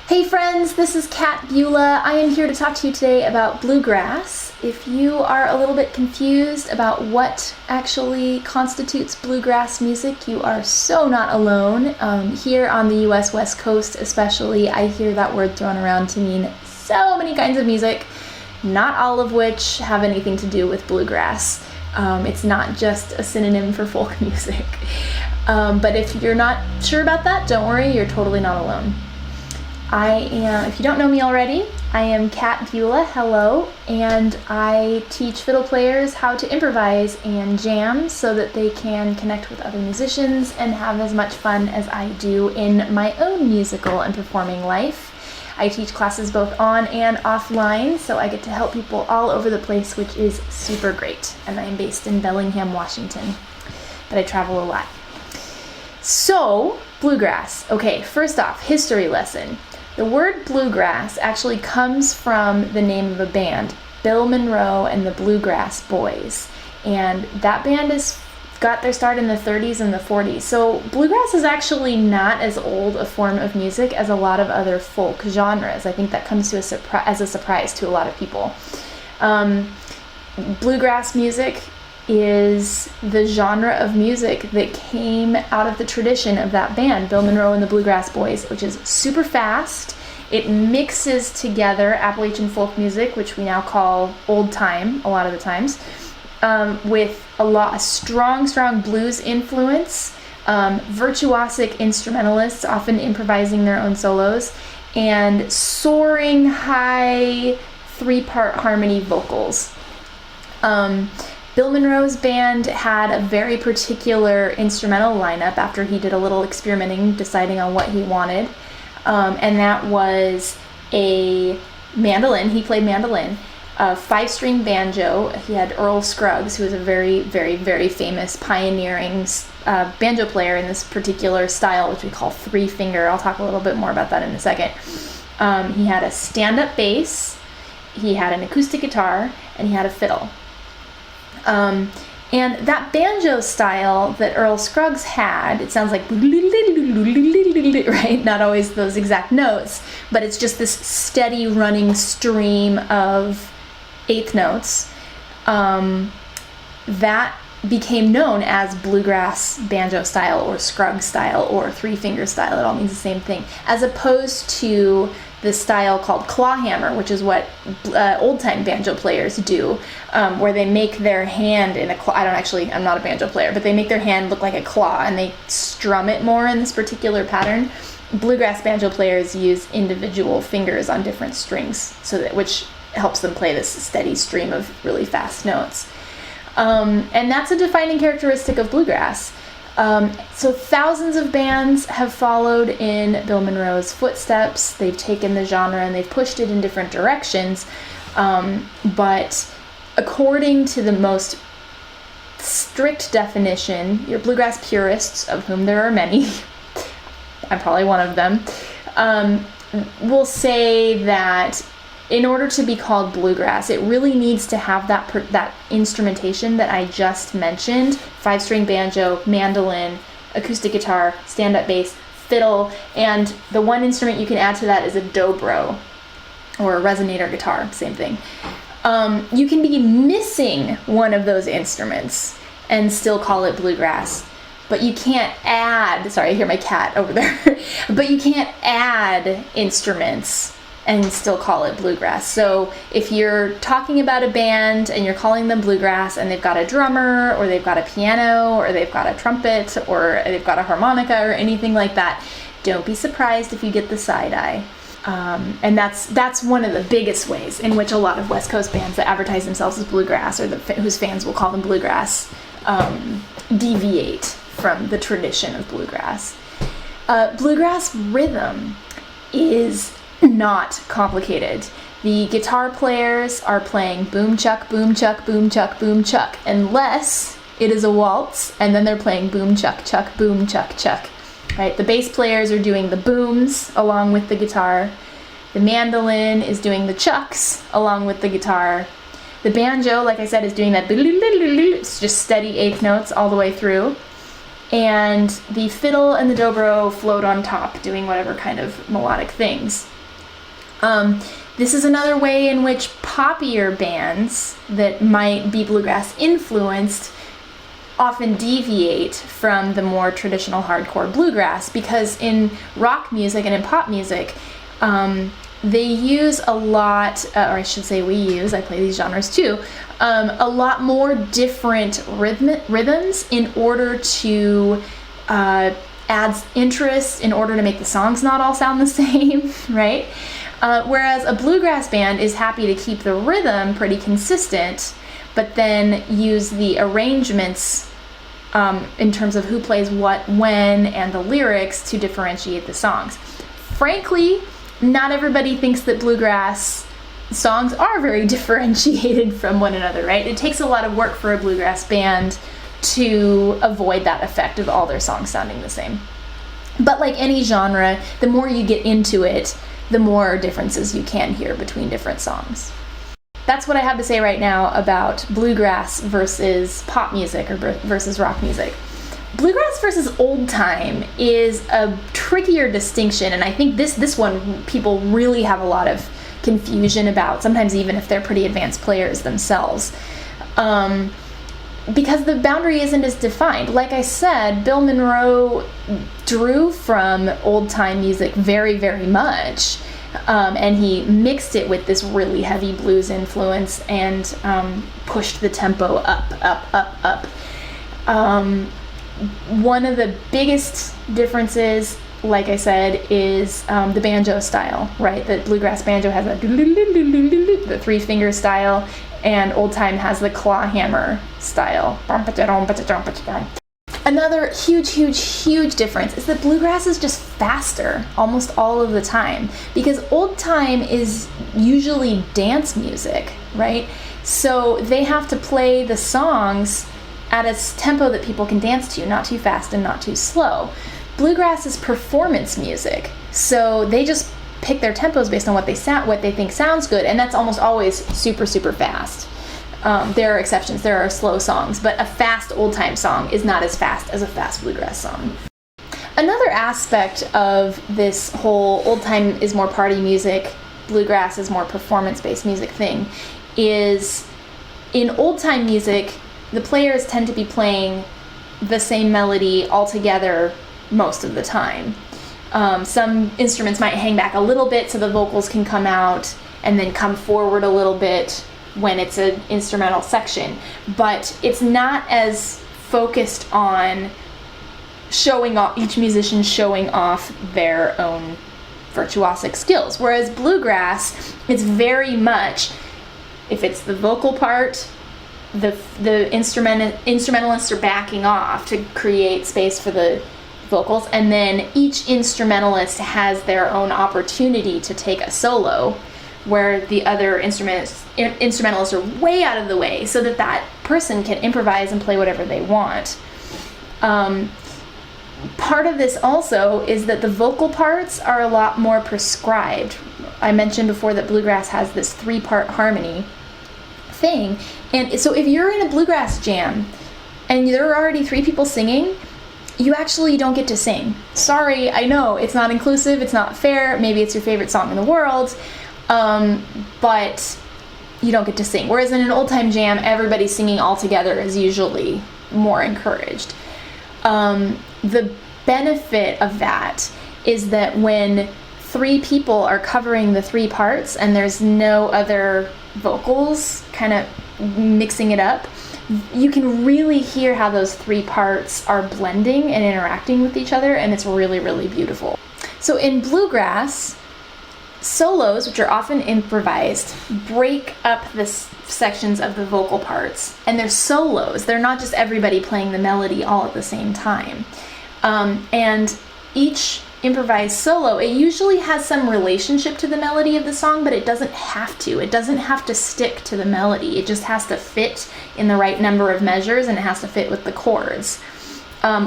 Hey friends, this is Kat Beulah. I am here to talk to you today about bluegrass. If you are a little bit confused about what actually constitutes bluegrass music, you are so not alone. Here on the US West Coast especially, I hear that word thrown around to mean so many kinds of music, not all of which have anything to do with bluegrass. It's not just a synonym for folk music. But if you're not sure about that, don't worry, you're totally not alone. If you don't know me already, I am Kat Beulah, hello, and I teach fiddle players how to improvise and jam so that they can connect with other musicians and have as much fun as I do in my own musical and performing life. I teach classes both on and offline, so I get to help people all over the place, which is super great. And I am based in Bellingham, Washington, but I travel a lot. So, bluegrass. Okay, first off, history lesson. The word bluegrass actually comes from the name of a band, Bill Monroe and the Bluegrass Boys. And that band got their start in the 30s and the 40s. So bluegrass is actually not as old a form of music as a lot of other folk genres. I think that comes to as a surprise to a lot of people. Bluegrass music is the genre of music that came out of the tradition of that band, Bill Monroe and the Bluegrass Boys, which is super fast. It mixes together Appalachian folk music, which we now call old time a lot of the times, with a strong blues influence, virtuosic instrumentalists often improvising their own solos, and soaring high three-part harmony vocals. Bill Monroe's band had a very particular instrumental lineup after he did a little experimenting, deciding on what he wanted. And that was a mandolin. He played mandolin, a 5-string banjo. He had Earl Scruggs, who was a very, very, very famous pioneering banjo player in this particular style, which we call 3-finger. I'll talk a little bit more about that in a second. He had a stand-up bass, he had an acoustic guitar, and he had a fiddle. And that banjo style that Earl Scruggs had, it sounds like, right? Not always those exact notes, but it's just this steady running stream of eighth notes. That became known as bluegrass banjo style or Scruggs style or 3-finger style. It all means the same thing, as opposed to this style called clawhammer, which is what old-time banjo players do, where they make their hand in a claw. I'm not a banjo player, but they make their hand look like a claw, and they strum it more in this particular pattern. Bluegrass banjo players use individual fingers on different strings, which helps them play this steady stream of really fast notes. And that's a defining characteristic of bluegrass. So thousands of bands have followed in Bill Monroe's footsteps. They've taken the genre and they've pushed it in different directions. But according to the most strict definition, your bluegrass purists, of whom there are many, I'm probably one of them, will say that in order to be called bluegrass, it really needs to have that instrumentation that I just mentioned: 5-string banjo, mandolin, acoustic guitar, stand-up bass, fiddle, and the one instrument you can add to that is a dobro, or a resonator guitar, same thing. You can be missing one of those instruments and still call it bluegrass. But you can't add, sorry, I hear my cat over there, but you can't add instruments and still call it bluegrass. So if you're talking about a band and you're calling them bluegrass and they've got a drummer, or they've got a piano, or they've got a trumpet, or they've got a harmonica or anything like that, don't be surprised if you get the side eye. And that's one of the biggest ways in which a lot of West Coast bands that advertise themselves as bluegrass, or whose fans will call them bluegrass, deviate from the tradition of bluegrass. Bluegrass rhythm is not complicated. The guitar players are playing boom chuck, boom chuck, boom chuck, boom chuck, unless it is a waltz, and then they're playing boom chuck, chuck, boom chuck, chuck. Right? The bass players are doing the booms along with the guitar. The mandolin is doing the chucks along with the guitar. The banjo, like I said, is doing that. It's just steady eighth notes all the way through. and the fiddle and the dobro float on top, doing whatever kind of melodic things. This is another way in which poppier bands that might be bluegrass influenced often deviate from the more traditional hardcore bluegrass, because in rock music and in pop music, they use a lot, or I should say I play these genres too, a lot more different rhythms in order to add interest, in order to make the songs not all sound the same, right? Whereas a bluegrass band is happy to keep the rhythm pretty consistent, but then use the arrangements in terms of who plays what when and the lyrics to differentiate the songs. Frankly, not everybody thinks that bluegrass songs are very differentiated from one another, right? It takes a lot of work for a bluegrass band to avoid that effect of all their songs sounding the same. But like any genre, the more you get into it, the more differences you can hear between different songs. That's what I have to say right now about bluegrass versus pop music or versus rock music. Bluegrass versus old time is a trickier distinction, and I think this one people really have a lot of confusion about, sometimes even if they're pretty advanced players themselves, because the boundary isn't as defined. Like I said, Bill Monroe drew from old time music very, very much, and he mixed it with this really heavy blues influence and pushed the tempo up. One of the biggest differences, like I said, is the banjo style, right? The bluegrass banjo has the 3-finger style, and old time has the claw hammer style. Another huge difference is that bluegrass is just faster almost all of the time, because old time is usually dance music, right? So they have to play the songs at a tempo that people can dance to, not too fast and not too slow. Bluegrass is performance music, so they just pick their tempos based on what they think sounds good, and that's almost always super fast. There are exceptions, there are slow songs, but a fast old time song is not as fast as a fast bluegrass song. Another aspect of this whole old time is more party music, bluegrass is more performance-based music thing is, in old time music, the players tend to be playing the same melody all together most of the time. Some instruments might hang back a little bit so the vocals can come out and then come forward a little bit when it's an instrumental section, but it's not as focused on showing off, each musician showing off their own virtuosic skills. Whereas bluegrass, it's very much, if it's the vocal part, the instrumentalists are backing off to create space for the vocals, and then each instrumentalist has their own opportunity to take a solo, where the other instrumentalists are way out of the way so that that person can improvise and play whatever they want. Part of this also is that the vocal parts are a lot more prescribed. I mentioned before that bluegrass has this 3-part harmony thing, and so if you're in a bluegrass jam and there are already 3 people singing, you actually don't get to sing. Sorry, I know, it's not inclusive, it's not fair, maybe it's your favorite song in the world, but you don't get to sing. Whereas in an old time jam, everybody singing all together is usually more encouraged. The benefit of that is that when 3 people are covering the 3 parts and there's no other vocals kind of mixing it up, you can really hear how those 3 parts are blending and interacting with each other, and it's really beautiful. So in bluegrass, solos, which are often improvised, break up the sections of the vocal parts, and they're solos. They're not just everybody playing the melody all at the same time. And each improvised solo, it usually has some relationship to the melody of the song, but it doesn't have to. It doesn't have to stick to the melody. It just has to fit in the right number of measures, and it has to fit with the chords.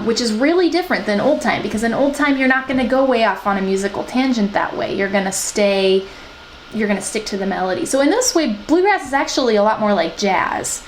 Which is really different than old time, because in old time you're not going to go way off on a musical tangent that way. You're going to stick to the melody. So in this way, bluegrass is actually a lot more like jazz.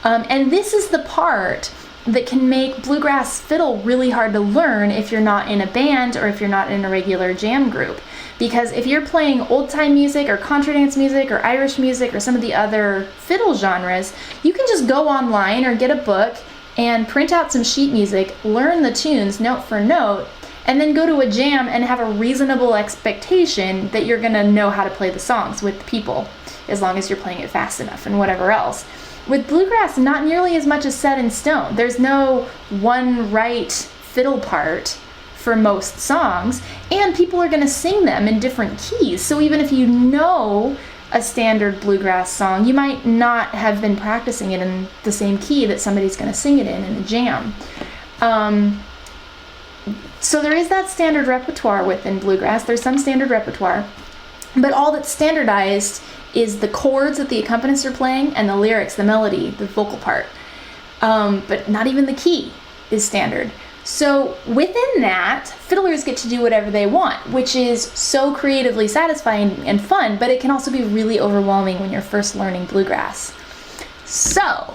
And this is the part that can make bluegrass fiddle really hard to learn if you're not in a band or if you're not in a regular jam group. Because if you're playing old-time music or contra dance music or Irish music or some of the other fiddle genres, you can just go online or get a book and print out some sheet music, learn the tunes note for note, and then go to a jam and have a reasonable expectation that you're gonna know how to play the songs with the people, as long as you're playing it fast enough and whatever else. With bluegrass, not nearly as much is set in stone. There's no one right fiddle part for most songs, and people are gonna sing them in different keys. So even if you know a standard bluegrass song, you might not have been practicing it in the same key that somebody's gonna sing it in a jam. So there is that standard repertoire within bluegrass. There's some standard repertoire, but all that's standardized is the chords that the accompanists are playing and the lyrics, the melody, the vocal part. But not even the key is standard. So within that, fiddlers get to do whatever they want, which is so creatively satisfying and fun, but it can also be really overwhelming when you're first learning bluegrass. So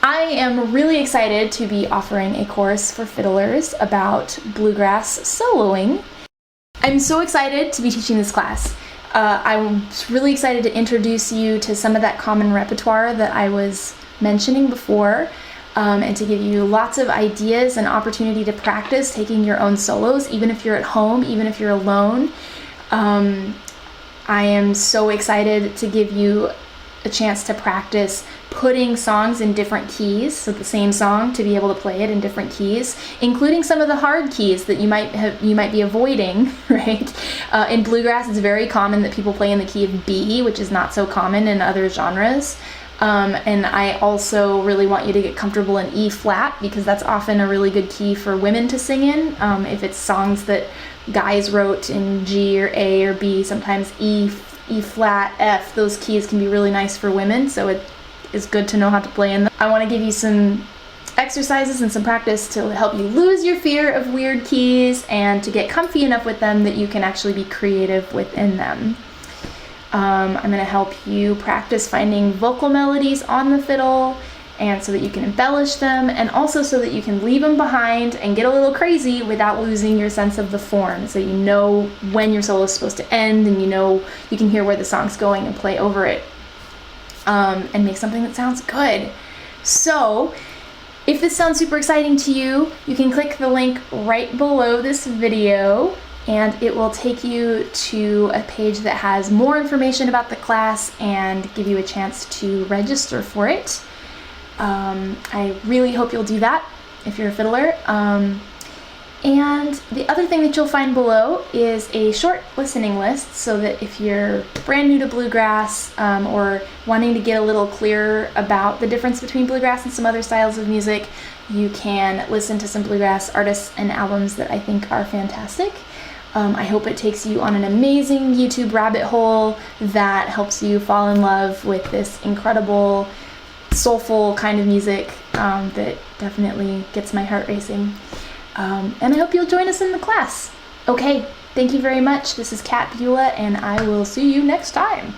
I am really excited to be offering a course for fiddlers about bluegrass soloing. I'm so excited to be teaching this class. I'm really excited to introduce you to some of that common repertoire that I was mentioning before, and to give you lots of ideas and opportunity to practice taking your own solos, even if you're at home, even if you're alone. I am so excited to give you a chance to practice putting songs in different keys, so the same song, to be able to play it in different keys, including some of the hard keys that you might be avoiding, right? In bluegrass, it's very common that people play in the key of B, which is not so common in other genres. And I also really want you to get comfortable in E flat, because that's often a really good key for women to sing in. If it's songs that guys wrote in G or A or B, sometimes E flat, F, those keys can be really nice for women, so it is good to know how to play in them. I want to give you some exercises and some practice to help you lose your fear of weird keys and to get comfy enough with them that you can actually be creative within them. I'm going to help you practice finding vocal melodies on the fiddle, and so that you can embellish them, and also so that you can leave them behind and get a little crazy without losing your sense of the form, so you know when your solo is supposed to end, and you can hear where the song's going and play over it, and make something that sounds good. So if this sounds super exciting to you, you can click the link right below this video, and it will take you to a page that has more information about the class and give you a chance to register for it. I really hope you'll do that if you're a fiddler. And the other thing that you'll find below is a short listening list, so that if you're brand new to bluegrass, or wanting to get a little clearer about the difference between bluegrass and some other styles of music, you can listen to some bluegrass artists and albums that I think are fantastic. I hope it takes you on an amazing YouTube rabbit hole that helps you fall in love with this incredible, soulful kind of music that definitely gets my heart racing. And I hope you'll join us in the class. Okay, thank you very much. This is Kat Beulah, and I will see you next time.